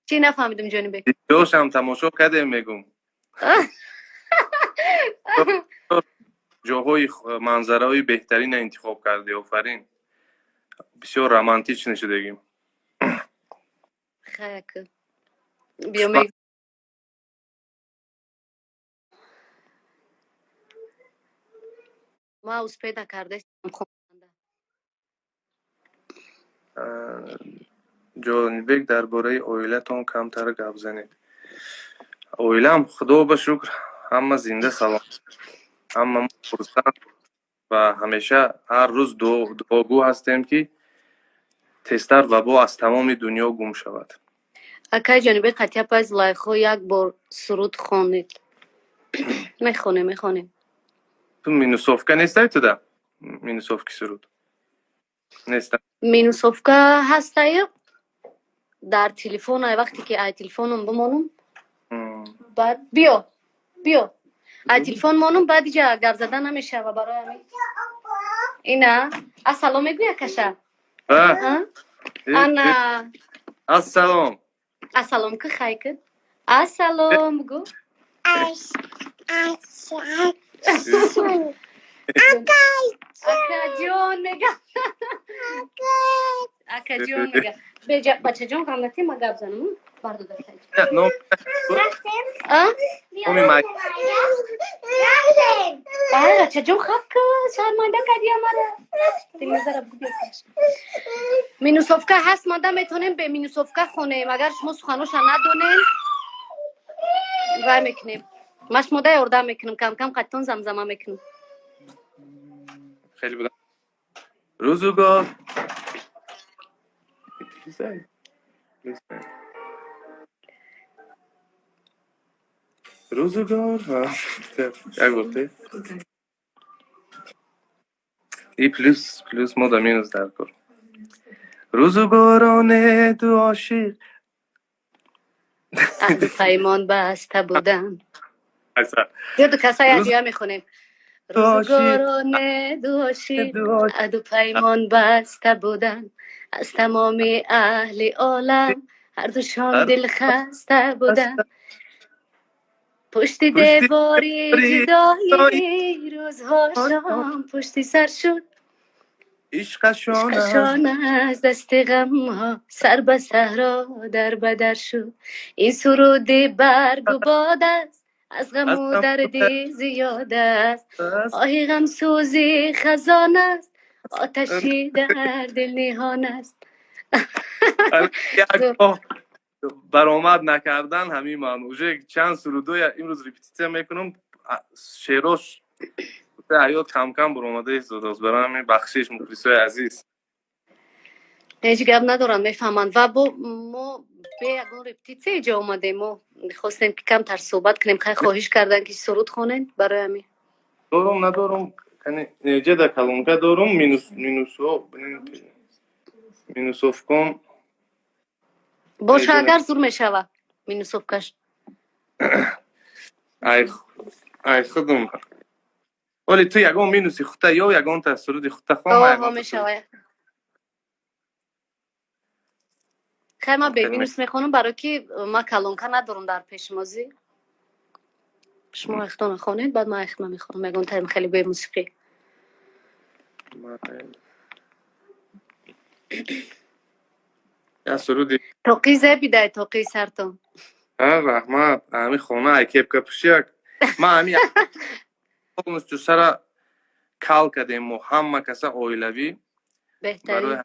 چی نفهمیدم جانی بگ. دوشم تماشا کردیم میگم. جاهای منظره‌های بهترین انتخاب کردی. آفرین. بسیار رمانتیک نشدگیم. خیلی بیام ما اوس پیدا کرده جانبک درباره اویلتون کمتر گپ زنید. اویلم خدا به شکر همه زنده سلام. همه خرسند و همیشه هر روز دعاگو هستیم که تستر وبا از تمام دنیا گم شود. اکای جانی بگ خطیه پای زلایخو یک بار سرود خوانید. میخونیم. تو مینوسوفکا نیستی تو ده؟ مینوسوفکی سرود نیست. مینوسوفکا هسته در تلفن های وقتی که ای تلفنم بمانم بعد بیا ای تلفن مانم بعد اینجا گپ زدن نمیشه و برای همین اینا السلام میگوی کشه انا السلام. السلام که خیلی کد السلام بگو اکا جون میگه اکا جون میگه بچه جون غمنتی ما گپ زنم بردو دست نام نامی مای بچه جون خواب که شرمنده کردی مرا دیگه ذره بگیرش مینوسوفکا هست ماده میتونیم به مینوسوفکا خونیم اگر شما سخنوش ندونیم وای میکنیم ماش ماده ارده میکنم کم کم قطون زمزمه میکنم خیلی بودم روزگار روزگار یک گفته ای پلوس مادا مینوس در کار روزگاران دو عاشق عهد و پیمان بسته بودن اصلا دو کسای ادیه میخونیم دو عاشق روزگاران دو عاشق دو عاشق عهد و پیمان بسته بودن از تمام اهل عالم هر دوشان دل خسته بودن پشت دیواری جدایی روزها شام پشت سر شد عشقشان از دست غم ها سر به صحرا در بدر شد این سرود برگ و باد است از غم و درد زیاد است آهی غم سوزی خزان است آتشی در دل نیهان است برآمد نکردن همین منوژه چند سرودوی امروز ریپتیسیون میکنم شعراش حیات کم کم برآمده است برای همین بخشش مخلصای عزیز هیچ گپ ندارن میفهمند و با ما به یکون رپتیسی اینجا اومدیم ما خواستیم که کم تر صحبت کنیم خیلی خواهش کردن که سرود خونین برای همین دارم ندارم یعنی نجه در کلونکه دارم مینوسوفکم باشه اگر زور میشوه مینوسوفکش ای خودم ولی تو یگان مینوسی خودتا یا یگان تا سرود خودتا خواه آه ما میشوه خیلی من به مینوس میخونم برای که ما کلونکه ندارم در پیشمازی شما اختان خونید بعد ما اختان میخونم میگم تایم خیلی به موسیقی یا سرودی توقی زبیده توقی سرتون رحمت همی خونه ای کپ کپشیک ما همی تو سر کال کردیم و همه کسا اویلوی بهترین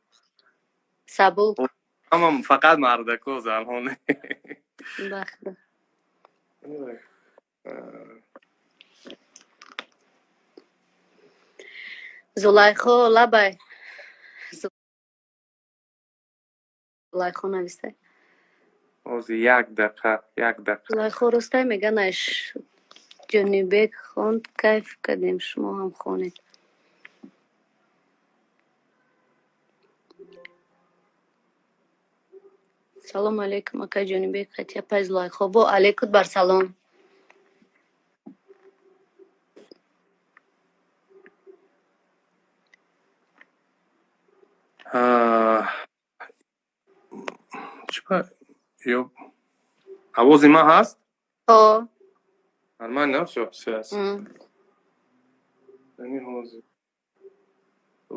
سبو همه فقط مردکو زنهانه بخدا زلیخو لبای زلیخو نویسته از یک دقیقه زلیخو رسته میگنش جنوبک خوند کیف کردیم شما هم خونید سلام علیکم اکا جنوبک خطیه پای زلیخو با علیکم بر سلام چی با یو авози ман ҳаст? ها нормально все ҳаст. م. یعنی ҳозир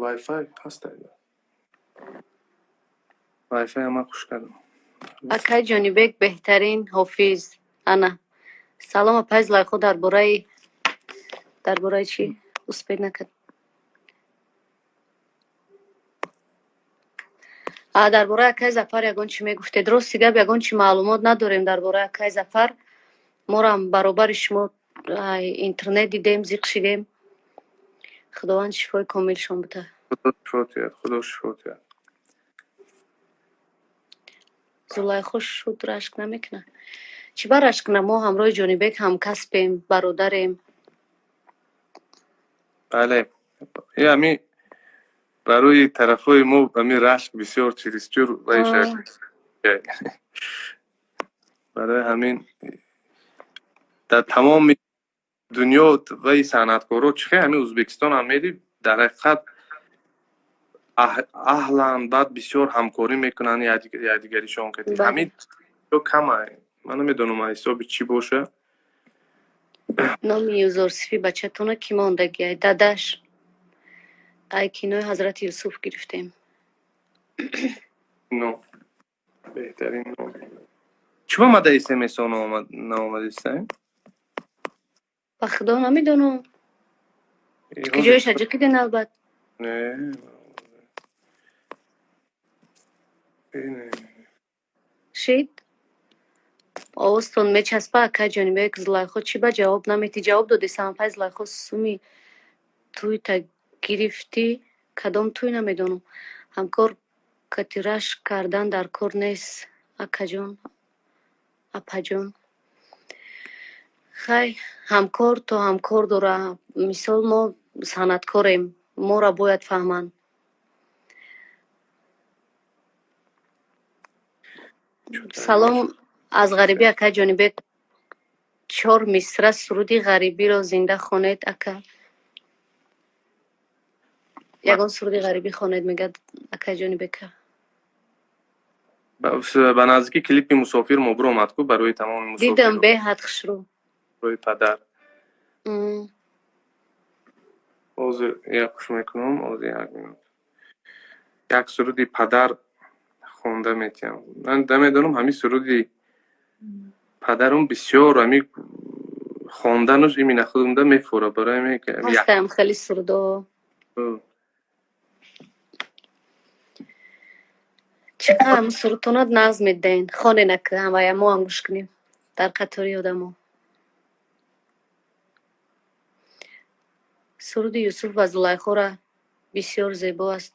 вайфай ҳаст айда. вайфай ама хуш кардам. اکای جانیبک بهترین حافظ انا سلام پایز لایخو درباره چی؟ اسپید نکرد درباره اکای زفر یگان چی میگفته درست دیگه یگان چی معلومات نداریم درباره اکای زفر ما را هم برابر شما اینترنت دیدیم زیق شدیم خداوند شفای کاملشان بده خدا شفات یاد. زلیخا شد رشک نمیکنه چی بر رشک کنه ما همراه جانیبک هم کسبیم برادریم بله یعنی برای طرفای ما همین رشک بسیار چیزجور و برای همین در تمام دنیا و صنعتکارا چه همین ازبکستان هم میدی در حقیقت اهلن بعد بسیار همکاری میکنن یادیگریشون کردی همین تو کمه من نمیدونم حساب چی باشه. نامی یوزارسیفی بچه تونه کی ماندگی دادش ای کینوی حضرت یوسف گرفتیم نو بهترین نو چرا ما در اسمس نامده استیم؟ با خدا نمیدونم که جایش اجا کدین البته نه شید آوستون میچسبه اکا جانیبک زلیخا چی با جواب نمیتی جواب دادی سمپای زلیخا سومی توی تا گرفتی کدام توی نمیدونم همکار کتیرش کردن در کار نیست اکا جان اپا جان خی همکار تو همکار داره مثال ما صنعتکاریم ما را باید فهمن سلام از غریبی اکا جانیبک 4 مصرع سرودی غریبی را زنده خوانید اکا یگان سرودی غریبی خوانید میگه اکا جانیبک به نزدیکی کلیپ مسافر مبرو آمد کو برای تمام مسافر دیدم به حد خشرو برای پدر حاضر یک خوش میکنم حاضر یک سرودی پدر خونده میتیم من نمیدونم همین سرودی پدرم بسیار همین خواندنش این نخودم میفوره برای می که هستم خیلی سرودو چقدر هم سرطانات نظم میدین خانه نکه همه ما هم گوش کنیم در قطاری آدم سرود یوسف و زلیخا را بسیار زیبا است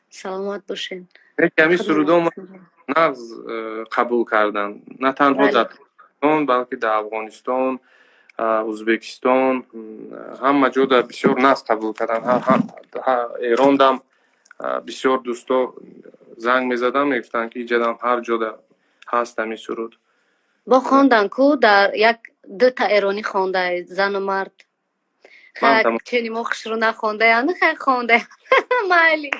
سلامت باشین همین سرودام نغز قبول کردن نه تنها در پاکستان بلکه در افغانستان ازبکستان همه جا در بسیار نغز قبول کردن ایران دم بسیار دوستا زنگ میزدن میگفتن که اینجا هر جا هست همین سرود با خواندن کو در یک 2 تا ایرانی خوانده زن و مرد خیلی چنین ما خوش رو نخوانده یعنی خیلی خوانده مالی